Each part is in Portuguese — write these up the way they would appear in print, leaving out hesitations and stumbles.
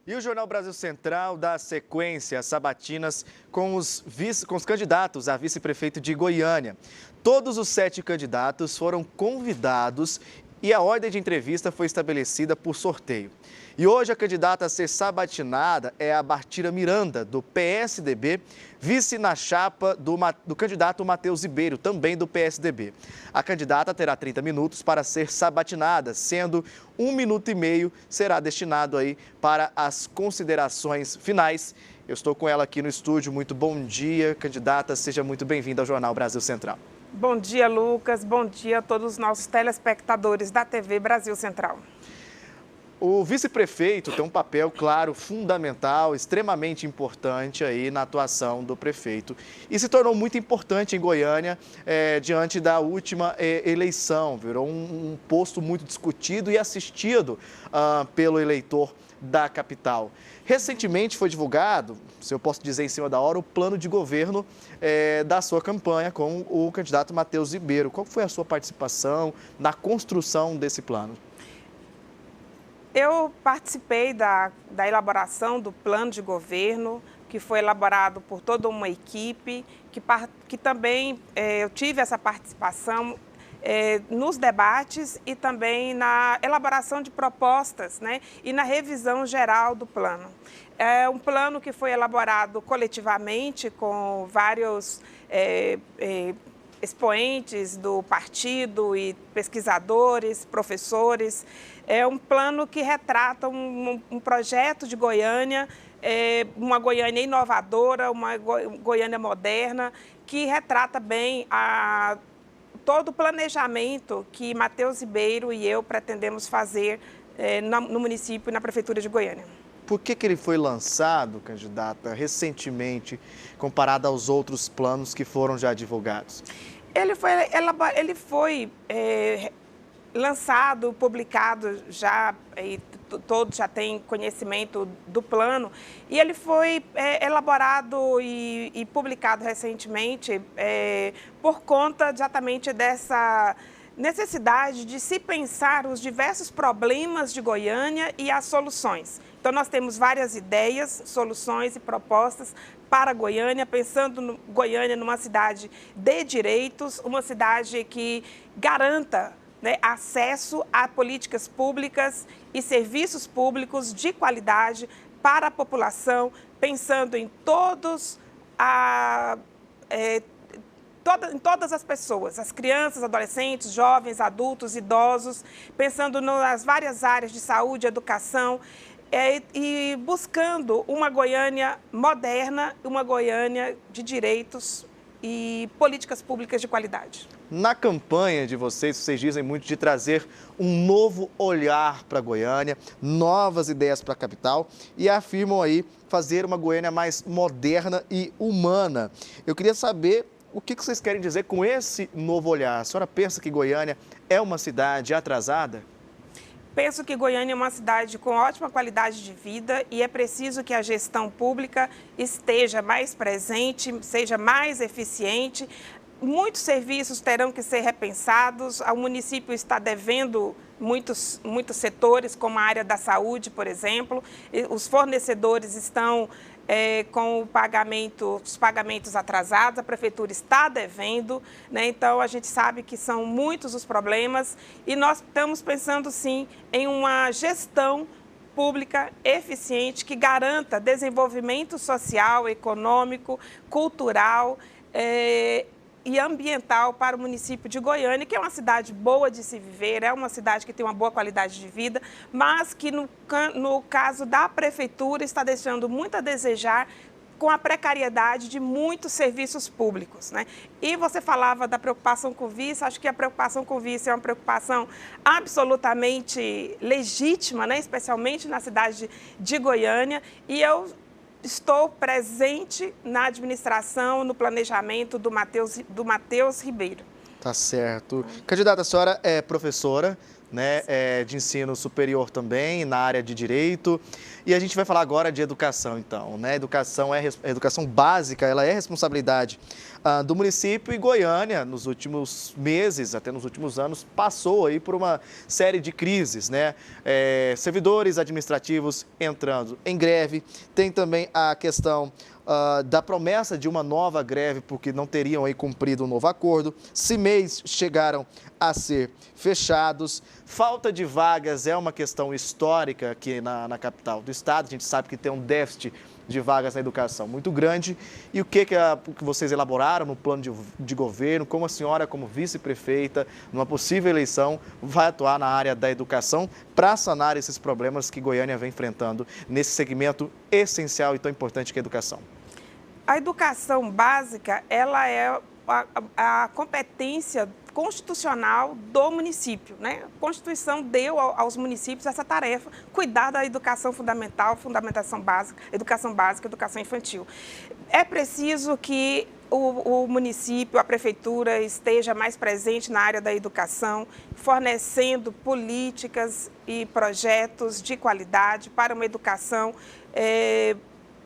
E o Jornal Brasil Central dá sequência às sabatinas com os candidatos a vice-prefeito de Goiânia. Todos os 7 candidatos foram convidados e a ordem de entrevista foi estabelecida por sorteio. E hoje a candidata a ser sabatinada é a Bartira Miranda, do PSDB, vice na chapa do candidato Matheus Ribeiro, também do PSDB. A candidata terá 30 minutos para ser sabatinada, sendo 1 minuto e meio será destinado aí para as considerações finais. Eu estou com ela aqui no estúdio. Muito bom dia, candidata. Seja muito bem-vinda ao Jornal Brasil Central. Bom dia, Lucas. Bom dia a todos os nossos telespectadores da TV Brasil Central. O vice-prefeito tem um papel, claro, fundamental, extremamente importante aí na atuação do prefeito. E se tornou muito importante em Goiânia diante da última eleição. Virou um posto muito discutido e assistido pelo eleitor da capital. Recentemente foi divulgado, se eu posso dizer em cima da hora, o plano de governo da sua campanha com o candidato Matheus Ribeiro. Qual foi a sua participação na construção desse plano? Eu participei da elaboração do plano de governo, que foi elaborado por toda uma equipe, que também eu tive essa participação nos debates e também na elaboração de propostas, né, e na revisão geral do plano. É um plano que foi elaborado coletivamente com vários expoentes do partido e pesquisadores, professores. É um plano que retrata um projeto de Goiânia, uma Goiânia inovadora, uma Goiânia moderna, que retrata bem todo o planejamento que Matheus Ribeiro e eu pretendemos fazer no município e na Prefeitura de Goiânia. Por que ele foi lançado, candidata, recentemente, comparado aos outros planos que foram já divulgados? Ele foi lançado, publicado já, e todos já têm conhecimento do plano, e ele foi elaborado e publicado recentemente por conta exatamente dessa necessidade de se pensar os diversos problemas de Goiânia e as soluções. Então, nós temos várias ideias, soluções e propostas para Goiânia, pensando Goiânia numa cidade de direitos, uma cidade que garanta, né, acesso a políticas públicas e serviços públicos de qualidade para a população, pensando em em todas as pessoas, as crianças, adolescentes, jovens, adultos, idosos, pensando nas várias áreas de saúde, educação, e buscando uma Goiânia moderna, uma Goiânia de direitos e políticas públicas de qualidade. Na campanha de vocês dizem muito de trazer um novo olhar para Goiânia, novas ideias para a capital e afirmam aí fazer uma Goiânia mais moderna e humana. Eu queria saber o que vocês querem dizer com esse novo olhar. A senhora pensa que Goiânia é uma cidade atrasada? Penso que Goiânia é uma cidade com ótima qualidade de vida e é preciso que a gestão pública esteja mais presente, seja mais eficiente. Muitos serviços terão que ser repensados. O município está devendo muitos setores, como a área da saúde, por exemplo. Os fornecedores estão com os pagamentos atrasados, a prefeitura está devendo, né? Então, a gente sabe que são muitos os problemas e nós estamos pensando, sim, em uma gestão pública eficiente que garanta desenvolvimento social, econômico, cultural e ambiental para o município de Goiânia, que é uma cidade boa de se viver, é uma cidade que tem uma boa qualidade de vida, mas que no caso da prefeitura está deixando muito a desejar com a precariedade de muitos serviços públicos, né? E você falava da preocupação com o vice, acho que a preocupação com o vice é uma preocupação absolutamente legítima, né? Especialmente na cidade de Goiânia, e eu estou presente na administração, no planejamento do Matheus Ribeiro. Tá certo. Candidata, a senhora é professora, né, de ensino superior também, na área de direito. E a gente vai falar agora de educação, então, né? Educação básica, ela é responsabilidade do município, e Goiânia, nos últimos meses, até nos últimos anos, passou aí por uma série de crises, né? Servidores administrativos entrando em greve, tem também a questão da promessa de uma nova greve, porque não teriam aí cumprido um novo acordo. CIMEIs chegaram a ser fechados. Falta de vagas é uma questão histórica aqui na capital do estado. A gente sabe que tem um déficit de vagas na educação muito grande. E o que vocês elaboraram no plano de governo, como a senhora, como vice-prefeita, numa possível eleição, vai atuar na área da educação para sanar esses problemas que Goiânia vem enfrentando nesse segmento essencial e tão importante que é a educação? A educação básica, ela é a competência constitucional do município, né? A Constituição deu aos municípios essa tarefa, cuidar da educação fundamental, fundamentação básica, educação infantil. É preciso que o município, a prefeitura esteja mais presente na área da educação, fornecendo políticas e projetos de qualidade para uma educação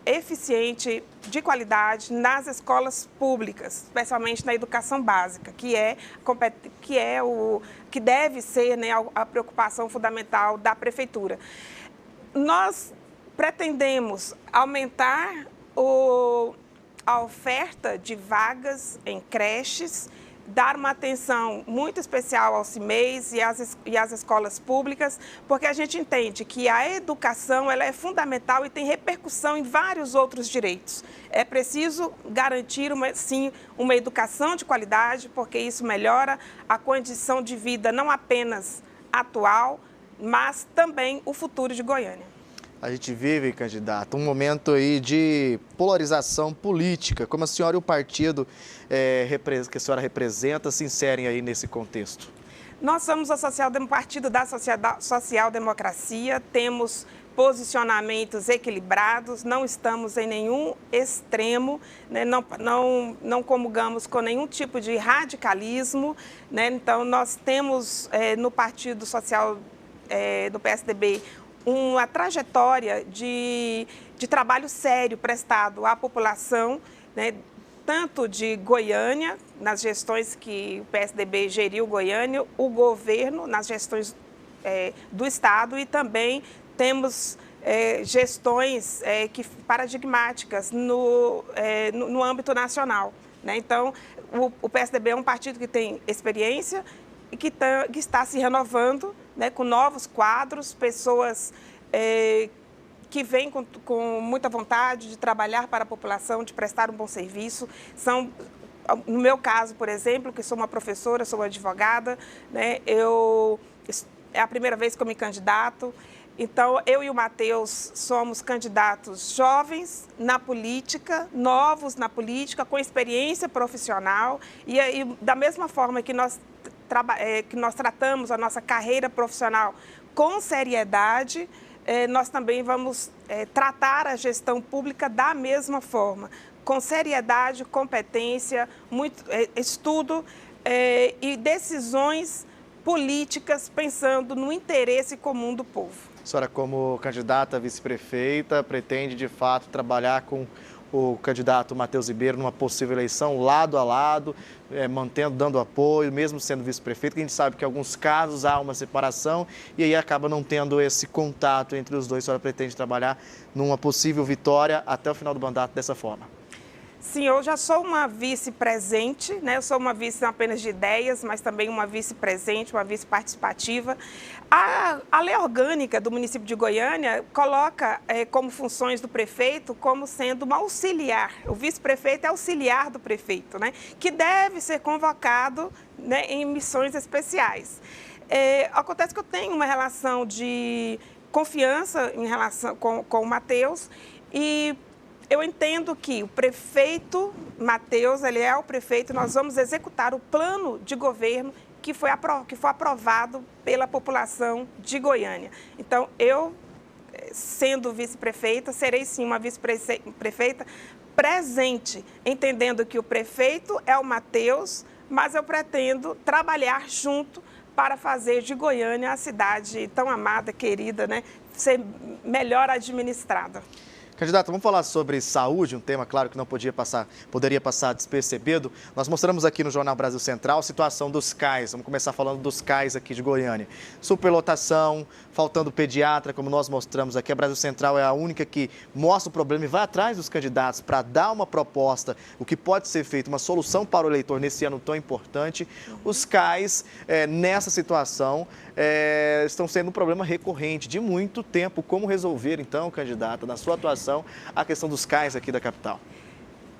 eficiente, de qualidade, nas escolas públicas, especialmente na educação básica, que deve ser, né, a preocupação fundamental da prefeitura. Nós pretendemos aumentar a oferta de vagas em creches, dar uma atenção muito especial aos CIMEIs e às escolas públicas, porque a gente entende que a educação ela é fundamental e tem repercussão em vários outros direitos. É preciso garantir, sim, uma educação de qualidade, porque isso melhora a condição de vida não apenas atual, mas também o futuro de Goiânia. A gente vive, candidato, um momento aí de polarização política. Como a senhora e o partido que a senhora representa se inserem aí nesse contexto? Nós somos o Partido da Social-Democracia, temos posicionamentos equilibrados, não estamos em nenhum extremo, né? Não comulgamos com nenhum tipo de radicalismo, né? Então, nós temos no Partido Social, do PSDB, uma trajetória de trabalho sério prestado à população, né, tanto de Goiânia, nas gestões que o PSDB geriu Goiânia, o governo nas gestões do Estado, e também temos gestões paradigmáticas no âmbito nacional, né? Então, o PSDB é um partido que tem experiência e que está se renovando, né, com novos quadros, pessoas que vêm com muita vontade de trabalhar para a população, de prestar um bom serviço. No meu caso, por exemplo, que sou uma professora, sou uma advogada, né, é a primeira vez que eu me candidato. Então, eu e o Matheus somos candidatos jovens na política, novos na política, com experiência profissional, e da mesma forma que nós tratamos a nossa carreira profissional com seriedade, nós também vamos tratar a gestão pública da mesma forma, com seriedade, competência, muito estudo e decisões políticas pensando no interesse comum do povo. A senhora, como candidata a vice-prefeita, pretende de fato trabalhar com o candidato Matheus Ribeiro numa possível eleição lado a lado, dando apoio, mesmo sendo vice-prefeito, que a gente sabe que em alguns casos há uma separação e aí acaba não tendo esse contato entre os dois. A senhora pretende trabalhar numa possível vitória até o final do mandato dessa forma? Sim, eu já sou uma vice presente, né? Eu sou uma vice não apenas de ideias, mas também uma vice presente, uma vice participativa. A lei orgânica do município de Goiânia coloca como funções do prefeito como sendo um auxiliar. O vice-prefeito é auxiliar do prefeito, né? Que deve ser convocado, né, em missões especiais. Acontece que eu tenho uma relação de confiança em relação com o Matheus, e eu entendo que o prefeito Matheus, ele é o prefeito, nós vamos executar o plano de governo que foi aprovado pela população de Goiânia. Então, eu, sendo vice-prefeita, serei sim uma vice-prefeita presente, entendendo que o prefeito é o Matheus, mas eu pretendo trabalhar junto para fazer de Goiânia a cidade tão amada, querida, né, ser melhor administrada. Candidata, vamos falar sobre saúde, um tema, claro, que não poderia passar despercebido. Nós mostramos aqui no Jornal Brasil Central a situação dos CAIS. Vamos começar falando dos CAIS aqui de Goiânia. Superlotação, faltando pediatra, como nós mostramos aqui. A Brasil Central é a única que mostra o problema e vai atrás dos candidatos para dar uma proposta, o que pode ser feito, uma solução para o eleitor nesse ano tão importante. Os CAIS, nessa situação, estão sendo um problema recorrente de muito tempo. Como resolver, então, candidata, na sua atuação, a questão dos CAIS aqui da capital?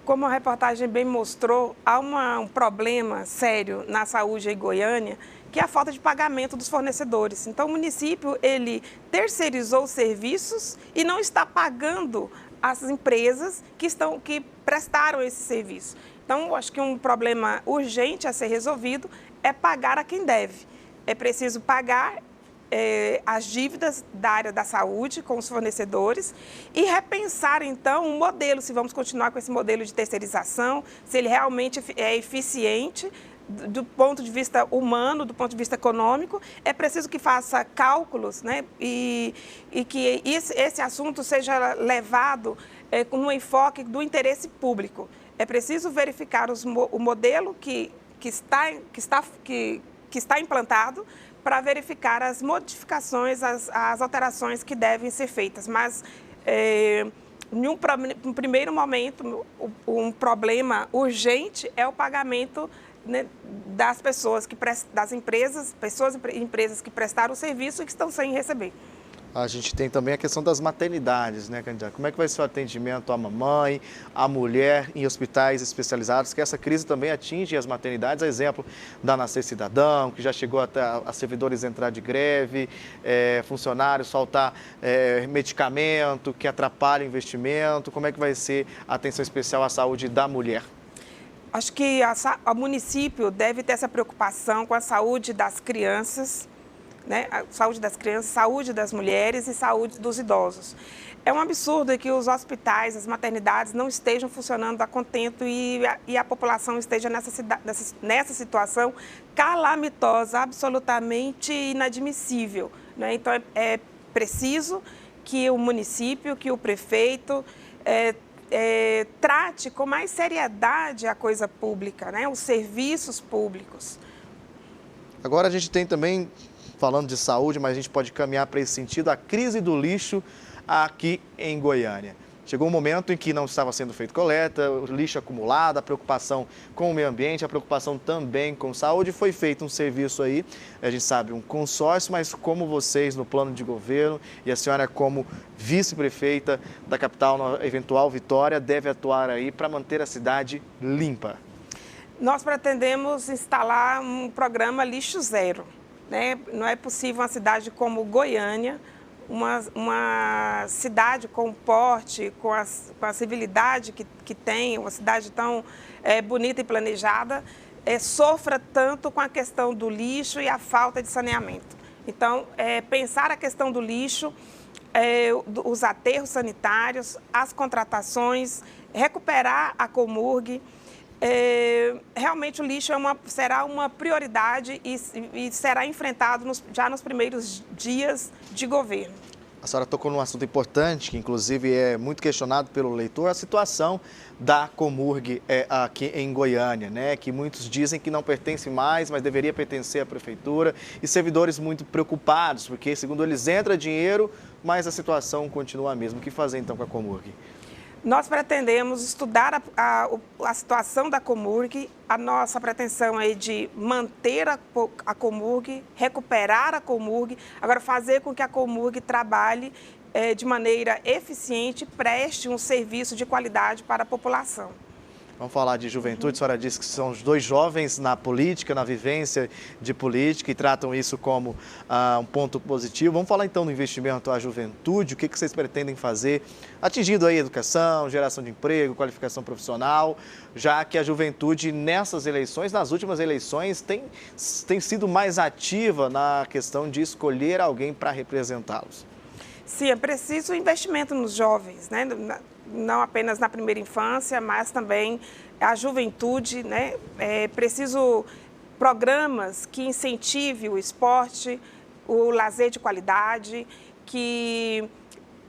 Como a reportagem bem mostrou, há um problema sério na saúde em Goiânia, que é a falta de pagamento dos fornecedores. Então, o município, ele terceirizou serviços e não está pagando as empresas que prestaram esse serviço. Então, eu acho que um problema urgente a ser resolvido é pagar a quem deve. É preciso pagar as dívidas da área da saúde com os fornecedores e repensar, então, um modelo, se vamos continuar com esse modelo de terceirização, se ele realmente é eficiente do ponto de vista humano, do ponto de vista econômico. É preciso que faça cálculos, né, e que esse assunto seja levado com um enfoque do interesse público. É preciso verificar o modelo que está implantado, para verificar as modificações, as alterações que devem ser feitas. Mas, em um primeiro momento, um problema urgente é o pagamento, né, das pessoas, das empresas e empresas que prestaram o serviço e que estão sem receber. A gente tem também a questão das maternidades, né, candidata? Como é que vai ser o atendimento à mamãe, à mulher em hospitais especializados? Que essa crise também atinge as maternidades, a exemplo da Nascer Cidadão, que já chegou até a servidores entrar de greve, funcionários faltar medicamento, que atrapalha o investimento. Como é que vai ser a atenção especial à saúde da mulher? Acho que o município deve ter essa preocupação com a saúde das crianças, né? A saúde das crianças, saúde das mulheres e saúde dos idosos. É um absurdo que os hospitais, as maternidades não estejam funcionando a contento e a população esteja nessa situação calamitosa, absolutamente inadmissível, né? Então, é preciso que o município, que o prefeito trate com mais seriedade a coisa pública, né? Os serviços públicos. Agora a gente tem também, falando de saúde, mas a gente pode caminhar para esse sentido, a crise do lixo aqui em Goiânia. Chegou um momento em que não estava sendo feita coleta, o lixo acumulado, a preocupação com o meio ambiente, a preocupação também com saúde. Foi feito um serviço aí, a gente sabe, um consórcio, mas como vocês no plano de governo e a senhora como vice-prefeita da capital, na eventual vitória, deve atuar aí para manter a cidade limpa? Nós pretendemos instalar um programa Lixo Zero, né? Não é possível uma cidade como Goiânia, uma cidade com o porte, com a civilidade que tem, uma cidade tão bonita e planejada, sofra tanto com a questão do lixo e a falta de saneamento. Então, pensar a questão do lixo, os aterros sanitários, as contratações, recuperar a Comurg. Realmente o lixo será uma prioridade e será enfrentado já nos primeiros dias de governo. A senhora tocou num assunto importante, que inclusive é muito questionado pelo leitor, a situação da Comurg aqui em Goiânia, né? Que muitos dizem que não pertence mais, mas deveria pertencer à prefeitura, e servidores muito preocupados, porque segundo eles entra dinheiro, mas a situação continua a mesma. O que fazer então com a Comurg? Nós pretendemos estudar a situação da Comurg. A nossa pretensão é de manter a Comurg, recuperar a Comurg, agora fazer com que a Comurg trabalhe de maneira eficiente, preste um serviço de qualidade para a população. Vamos falar de juventude. A senhora disse que são os dois jovens na política, na vivência de política e tratam isso como um ponto positivo. Vamos falar então do investimento à juventude. O que vocês pretendem fazer, atingindo aí educação, geração de emprego, qualificação profissional, já que a juventude nessas eleições, nas últimas eleições, tem sido mais ativa na questão de escolher alguém para representá-los? Sim, é preciso investimento nos jovens, né? Não apenas na primeira infância, mas também a juventude, né? É preciso programas que incentivem o esporte, o lazer de qualidade, que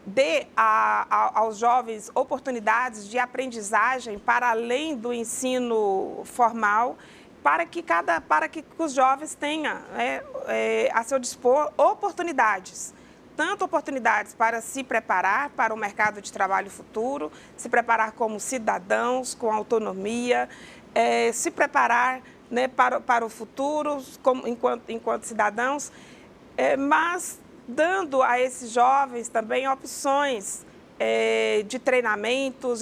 dê aos jovens oportunidades de aprendizagem para além do ensino formal, para que os jovens tenham a seu dispor oportunidades. Tanto oportunidades para se preparar para o mercado de trabalho futuro, se preparar como cidadãos, com autonomia, se preparar, né, para o futuro enquanto cidadãos, mas dando a esses jovens também opções de treinamento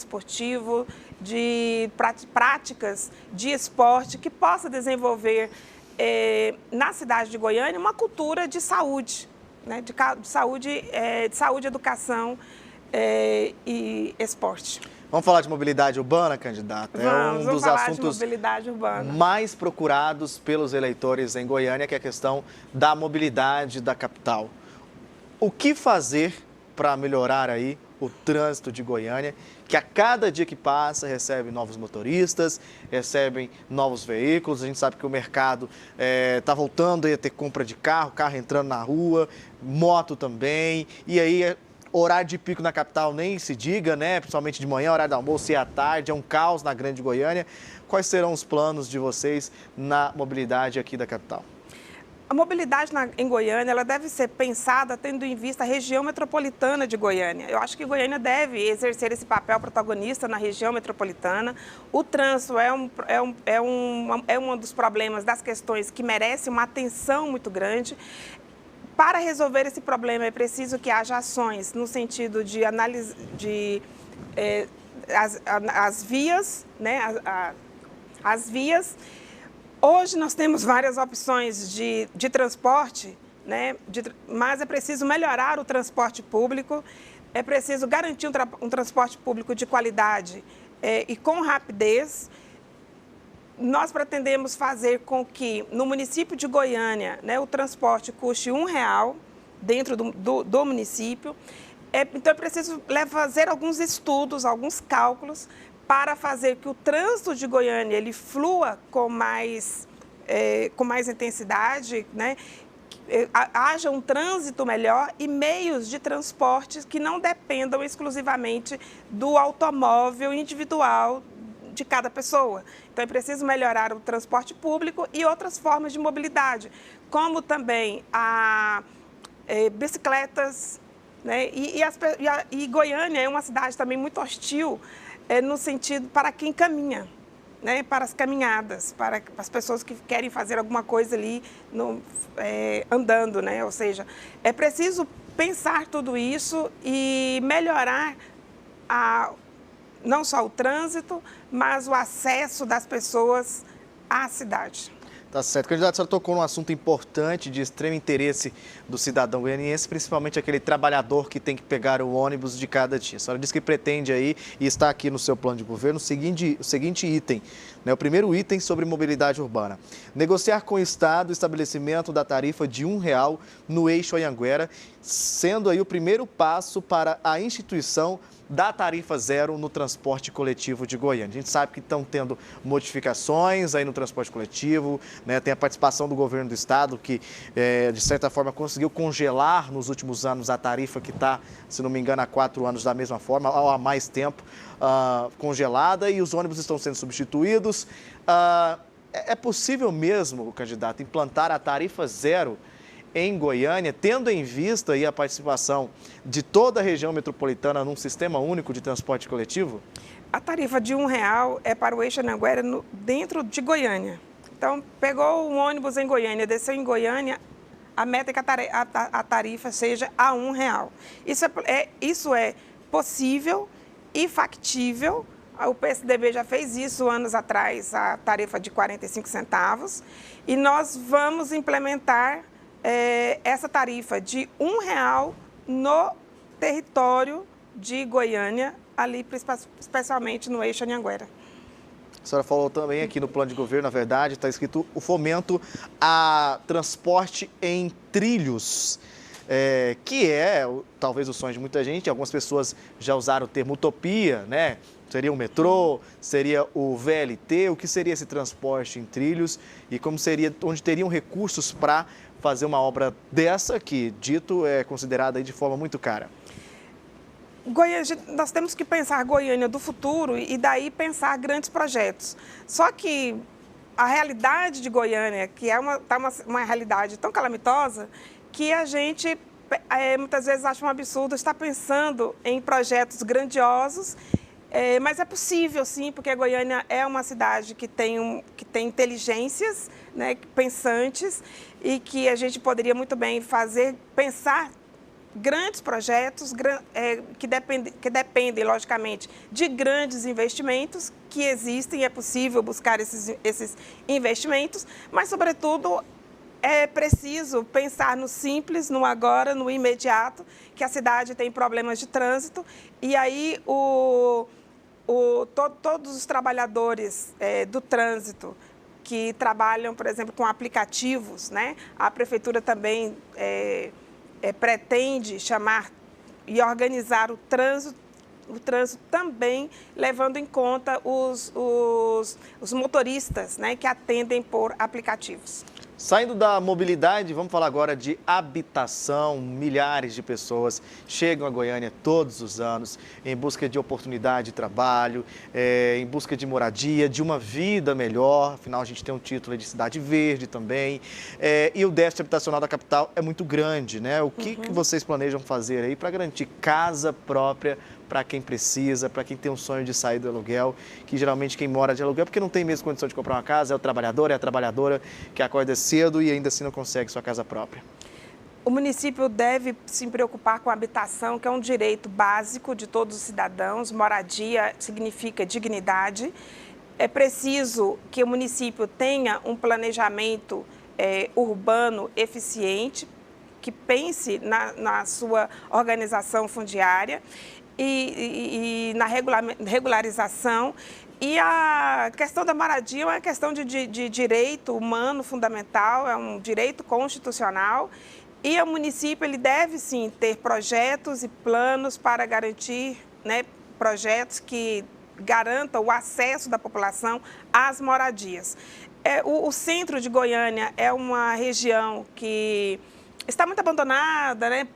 esportivo, de práticas de esporte que possa desenvolver na cidade de Goiânia uma cultura de saúde, né, de saúde, educação e esporte. Vamos falar de mobilidade urbana, candidata? Vamos É um dos falar assuntos de mobilidade urbana mais procurados pelos eleitores em Goiânia, que é a questão da mobilidade da capital. O que fazer para melhorar aí o trânsito de Goiânia, que a cada dia que passa recebe novos motoristas, recebem novos veículos. A gente sabe que o mercado está voltando a ter compra de carro entrando na rua, moto também, e aí horário de pico na capital nem se diga, né? Principalmente de manhã, horário do almoço e à tarde, é um caos na Grande Goiânia. Quais serão os planos de vocês na mobilidade aqui da capital? A mobilidade em Goiânia ela deve ser pensada tendo em vista a região metropolitana de Goiânia. Eu acho que Goiânia deve exercer esse papel protagonista na região metropolitana. O trânsito é um dos problemas, das questões que merece uma atenção muito grande. Para resolver esse problema é preciso que haja ações no sentido de análise as vias, né? As vias. Hoje nós temos várias opções de transporte, né? Mas é preciso melhorar o transporte público, é preciso garantir um transporte público de qualidade e com rapidez. Nós pretendemos fazer com que no município de Goiânia, né, o transporte custe R$1 dentro do município. Então é preciso fazer alguns estudos, alguns cálculos para fazer que o trânsito de Goiânia ele flua com mais intensidade, né? Haja um trânsito melhor e meios de transporte que não dependam exclusivamente do automóvel individual de cada pessoa. Então, é preciso melhorar o transporte público e outras formas de mobilidade, como também bicicletas, né? E Goiânia é uma cidade também muito hostil no sentido para quem caminha, né? Para as caminhadas, para as pessoas que querem fazer alguma coisa ali andando, né? Ou seja, é preciso pensar tudo isso e melhorar não só o trânsito, mas o acesso das pessoas à cidade. Tá certo. Candidato, a senhora tocou num assunto importante de extremo interesse do cidadão goianiense, principalmente aquele trabalhador que tem que pegar o ônibus de cada dia. A senhora disse que pretende aí, e está aqui no seu plano de governo, o seguinte item, né? O primeiro item sobre mobilidade urbana. Negociar com o Estado o estabelecimento da tarifa de R$1 no eixo Anhanguera, sendo aí o primeiro passo para a instituição da tarifa zero no transporte coletivo de Goiânia. A gente sabe que estão tendo modificações aí no transporte coletivo, né? Tem a participação do governo do estado que, de certa forma, conseguiu congelar nos últimos anos a tarifa que está, se não me engano, há 4 anos da mesma forma, ou há mais tempo, congelada, e os ônibus estão sendo substituídos. É possível mesmo, candidato, implantar a tarifa zero em Goiânia, tendo em vista aí a participação de toda a região metropolitana num sistema único de transporte coletivo? A tarifa de R$1 é para o eixo Anhanguera dentro de Goiânia. Então, pegou um ônibus em Goiânia, desceu em Goiânia, a meta é que a tarifa seja a R$1. Isso é possível e factível. O PSDB já fez isso anos atrás, a tarifa de 45 centavos. E nós vamos implementar essa tarifa de R$1 no território de Goiânia, ali especialmente no eixo Anhanguera. A senhora falou também aqui no plano de governo, na verdade, está escrito o fomento a transporte em trilhos. que é talvez o sonho de muita gente. Algumas pessoas já usaram o termo utopia, né? Seria o metrô, seria o VLT, o que seria esse transporte em trilhos e como seria, onde teriam recursos para fazer uma obra dessa, que dito é considerada aí de forma muito cara. Goiânia, nós temos que pensar Goiânia do futuro e daí pensar grandes projetos. Só que a realidade de Goiânia, que é uma realidade tão calamitosa, que a gente muitas vezes acha um absurdo estar pensando em projetos grandiosos, mas é possível sim, porque Goiânia é uma cidade que tem inteligências, né, pensantes, e que a gente poderia muito bem pensar grandes projetos que dependem, logicamente, de grandes investimentos que existem, é possível buscar esses investimentos, mas, sobretudo, é preciso pensar no simples, no agora, no imediato, que a cidade tem problemas de trânsito, e aí todos os trabalhadores do trânsito que trabalham, por exemplo, com aplicativos, né? A prefeitura também pretende chamar e organizar o trânsito também levando em conta os motoristas, né, que atendem por aplicativos. Saindo da mobilidade, vamos falar agora de habitação. Milhares de pessoas chegam a Goiânia todos os anos em busca de oportunidade de trabalho, em busca de moradia, de uma vida melhor. Afinal, a gente tem um título de cidade verde também. E o déficit habitacional da capital é muito grande, né? O que vocês planejam fazer aí para garantir casa própria para quem precisa, para quem tem um sonho de sair do aluguel, que geralmente quem mora de aluguel, porque não tem mesmo condição de comprar uma casa, é o trabalhador, é a trabalhadora que acorda cedo e ainda assim não consegue sua casa própria. O município deve se preocupar com a habitação, que é um direito básico de todos os cidadãos. Moradia significa dignidade. É preciso que o município tenha um planejamento urbano eficiente, que pense na sua organização fundiária e na regularização. E a questão da moradia é uma questão de direito humano fundamental, é um direito constitucional. E o município ele deve, sim, ter projetos e planos para garantir, né, projetos que garantam o acesso da população às moradias. O centro de Goiânia é uma região que está muito abandonada, né,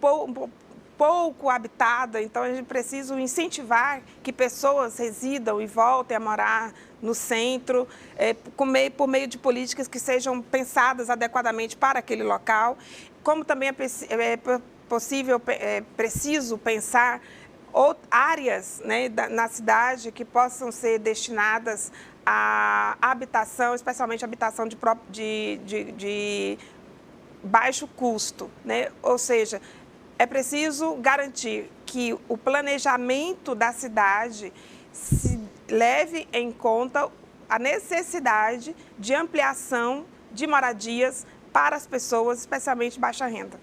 pouco habitada, então a gente precisa incentivar que pessoas residam e voltem a morar no centro, por meio de políticas que sejam pensadas adequadamente para aquele local. Como também preciso pensar áreas, né, na cidade que possam ser destinadas à habitação, especialmente habitação de baixo custo, né? Ou seja, é preciso garantir que o planejamento da cidade se leve em conta a necessidade de ampliação de moradias para as pessoas, especialmente de baixa renda.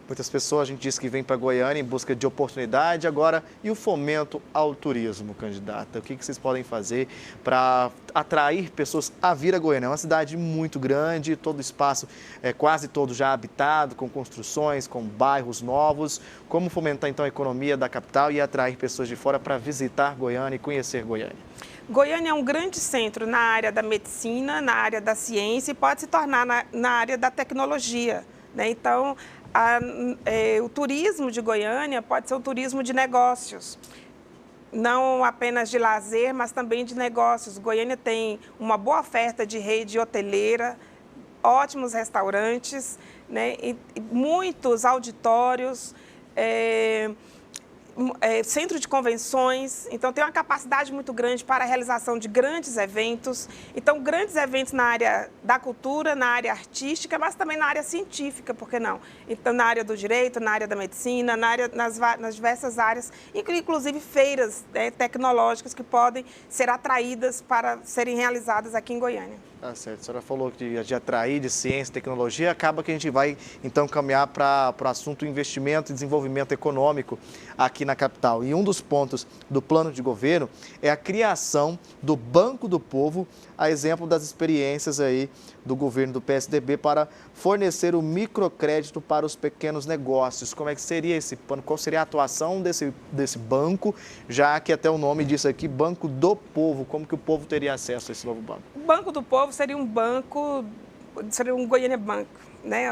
Muitas pessoas, a gente diz que vem para Goiânia em busca de oportunidade. Agora, e o fomento ao turismo, candidata? O que vocês podem fazer para atrair pessoas a vir a Goiânia? É uma cidade muito grande, todo o espaço é quase todo já habitado, com construções, com bairros novos. Como fomentar, então, a economia da capital e atrair pessoas de fora para visitar Goiânia e conhecer Goiânia? Goiânia é um grande centro na área da medicina, na área da ciência e pode se tornar na área da tecnologia, né? Então, o turismo de Goiânia pode ser um turismo de negócios, não apenas de lazer, mas também de negócios. Goiânia tem uma boa oferta de rede hoteleira, ótimos restaurantes, né, e muitos auditórios, centro de convenções, então tem uma capacidade muito grande para a realização de grandes eventos. Então, grandes eventos na área da cultura, na área artística, mas também na área científica, por que não? Então, na área do direito, na área da medicina, nas diversas áreas, inclusive feiras tecnológicas que podem ser atraídas para serem realizadas aqui em Goiânia. Tá certo. A senhora falou de atrair, de ciência e tecnologia, acaba que a gente vai, então, caminhar para o assunto investimento e desenvolvimento econômico aqui na capital. E um dos pontos do plano de governo é a criação do Banco do Povo, a exemplo das experiências aí do governo do PSDB para fornecer o microcrédito para os pequenos negócios. Como é que seria esse plano? Qual seria a atuação desse banco, já que até o nome diz aqui, Banco do Povo? Como que o povo teria acesso a esse novo banco? O Banco do Povo seria um banco, seria um Goiânia Banco, né?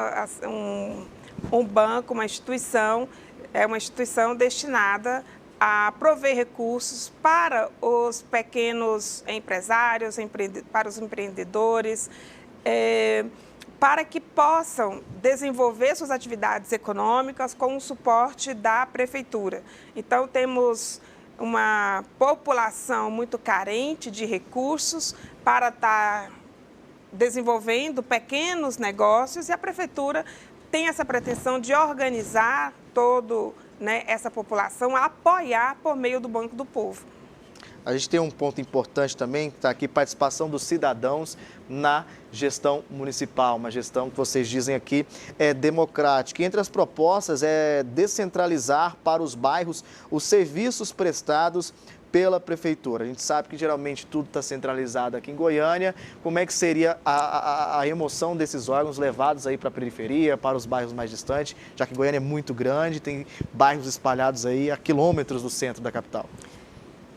Um banco, uma instituição destinada a prover recursos para os pequenos empresários, para os empreendedores, para que possam desenvolver suas atividades econômicas com o suporte da prefeitura. Então, temos uma população muito carente de recursos para estar desenvolvendo pequenos negócios e a prefeitura tem essa pretensão de organizar essa população, a apoiar por meio do Banco do Povo. A gente tem um ponto importante também, que está aqui, participação dos cidadãos na gestão municipal, uma gestão que vocês dizem aqui é democrática. E entre as propostas é descentralizar para os bairros os serviços prestados pela prefeitura. A gente sabe que geralmente tudo está centralizado aqui em Goiânia. Como é que seria a remoção desses órgãos levados aí para a periferia, para os bairros mais distantes, já que Goiânia é muito grande, tem bairros espalhados aí a quilômetros do centro da capital?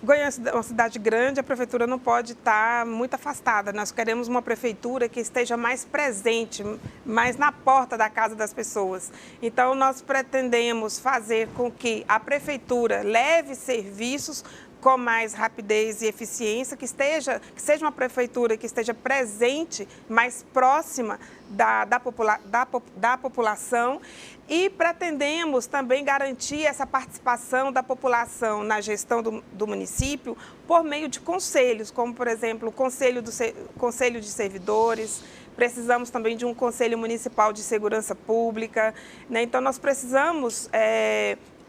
Goiânia é uma cidade grande, a prefeitura não pode estar muito afastada. Nós queremos uma prefeitura que esteja mais presente, mais na porta da casa das pessoas. Então, nós pretendemos fazer com que a prefeitura leve serviços com mais rapidez e eficiência, que seja uma prefeitura que esteja presente, mais próxima da população, e pretendemos também garantir essa participação da população na gestão do município por meio de conselhos, como, por exemplo, o Conselho de Servidores. Precisamos também de um Conselho Municipal de Segurança Pública, né? Então, nós precisamos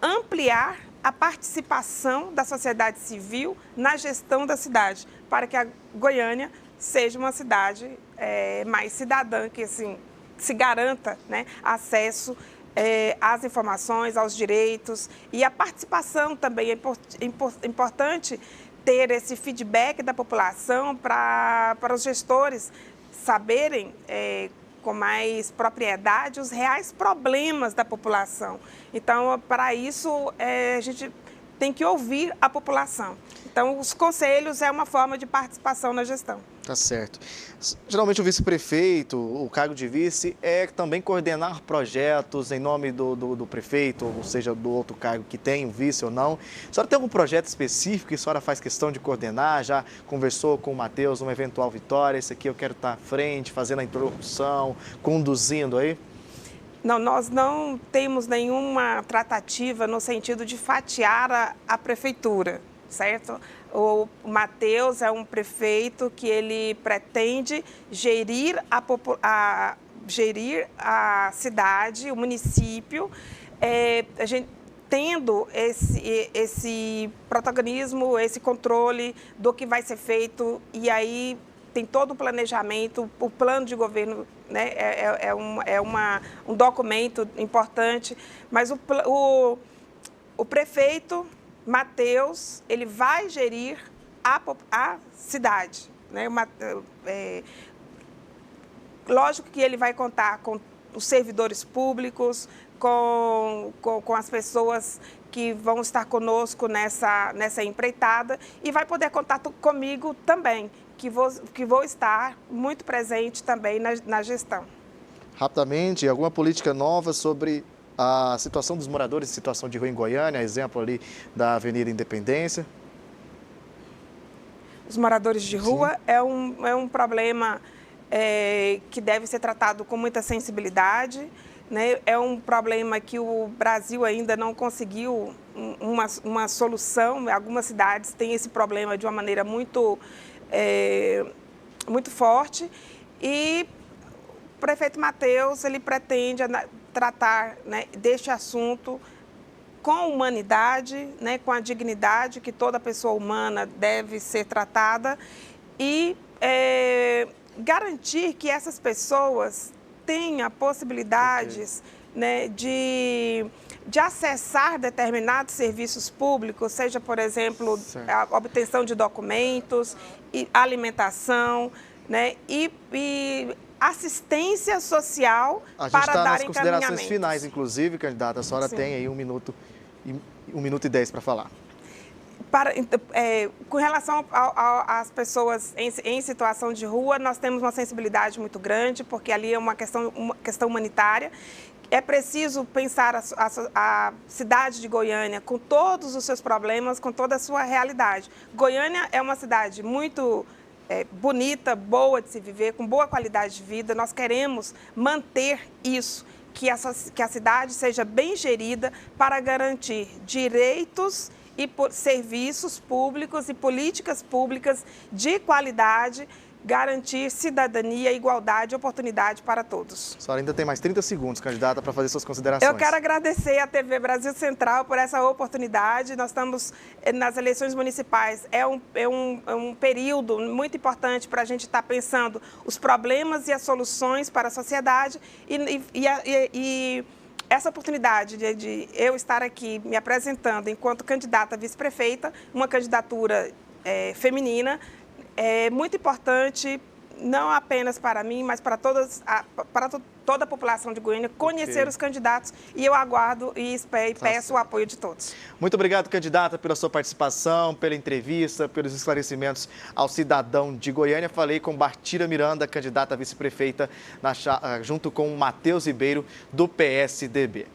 ampliar a participação da sociedade civil na gestão da cidade, para que a Goiânia seja uma cidade mais cidadã, que assim, se garanta, né, acesso às informações, aos direitos, e a participação também. É importante ter esse feedback da população para os gestores saberem com mais propriedade os reais problemas da população. Então, para isso, a gente tem que ouvir a população. Então, os conselhos é uma forma de participação na gestão. Tá certo. Geralmente o vice-prefeito, o cargo de vice, é também coordenar projetos em nome do prefeito, ou seja, do outro cargo que tem, o vice ou não. A senhora tem algum projeto específico que a senhora faz questão de coordenar? Já conversou com o Matheus, uma eventual vitória? Esse aqui eu quero estar à frente, fazendo a introdução, conduzindo aí? Não, nós não temos nenhuma tratativa no sentido de fatiar a prefeitura, certo? O Matheus é um prefeito que ele pretende gerir a cidade, o município, a gente tendo esse protagonismo, esse controle do que vai ser feito, e aí tem todo o planejamento, o plano de governo, né, um documento importante, mas o prefeito Matheus, ele vai gerir a cidade, né? Lógico que ele vai contar com os servidores públicos, com as pessoas que vão estar conosco nessa empreitada, e vai poder contar comigo também, que vou estar muito presente também na gestão. Rapidamente, alguma política nova sobre a situação dos moradores em situação de rua em Goiânia, exemplo ali da Avenida Independência? Os moradores de rua é um problema que deve ser tratado com muita sensibilidade, né? É um problema que o Brasil ainda não conseguiu uma solução. Algumas cidades têm esse problema de uma maneira muito forte, e o prefeito Matheus, ele pretende tratar, né, deste assunto com humanidade, né, com a dignidade que toda pessoa humana deve ser tratada, e garantir que essas pessoas tenham possibilidades, né, de acessar determinados serviços públicos, seja, por exemplo, a obtenção de documentos, e alimentação, né, e assistência social para dar encaminhamentos. A gente está nas considerações finais, inclusive, candidata, a senhora tem aí 1 minuto e 10 para falar. Com relação às pessoas em situação de rua, nós temos uma sensibilidade muito grande, porque ali é uma questão humanitária. É preciso pensar a cidade de Goiânia com todos os seus problemas, com toda a sua realidade. Goiânia é uma cidade muito bonita, boa de se viver, com boa qualidade de vida. Nós queremos manter isso, que a cidade seja bem gerida para garantir direitos e serviços públicos e políticas públicas de qualidade, garantir cidadania, igualdade e oportunidade para todos. A senhora ainda tem mais 30 segundos, candidata, para fazer suas considerações. Eu quero agradecer à TV Brasil Central por essa oportunidade. Nós estamos nas eleições municipais. É um período muito importante para a gente estar pensando os problemas e as soluções para a sociedade e essa oportunidade de eu estar aqui me apresentando enquanto candidata a vice-prefeita, uma candidatura feminina, é muito importante, não apenas para mim, mas para toda a população de Goiânia, conhecer os candidatos, e eu aguardo e peço o apoio de todos. Muito obrigado, candidata, pela sua participação, pela entrevista, pelos esclarecimentos ao cidadão de Goiânia. Falei com Bartira Miranda, candidata a vice-prefeita, junto com Matheus Ribeiro, do PSDB.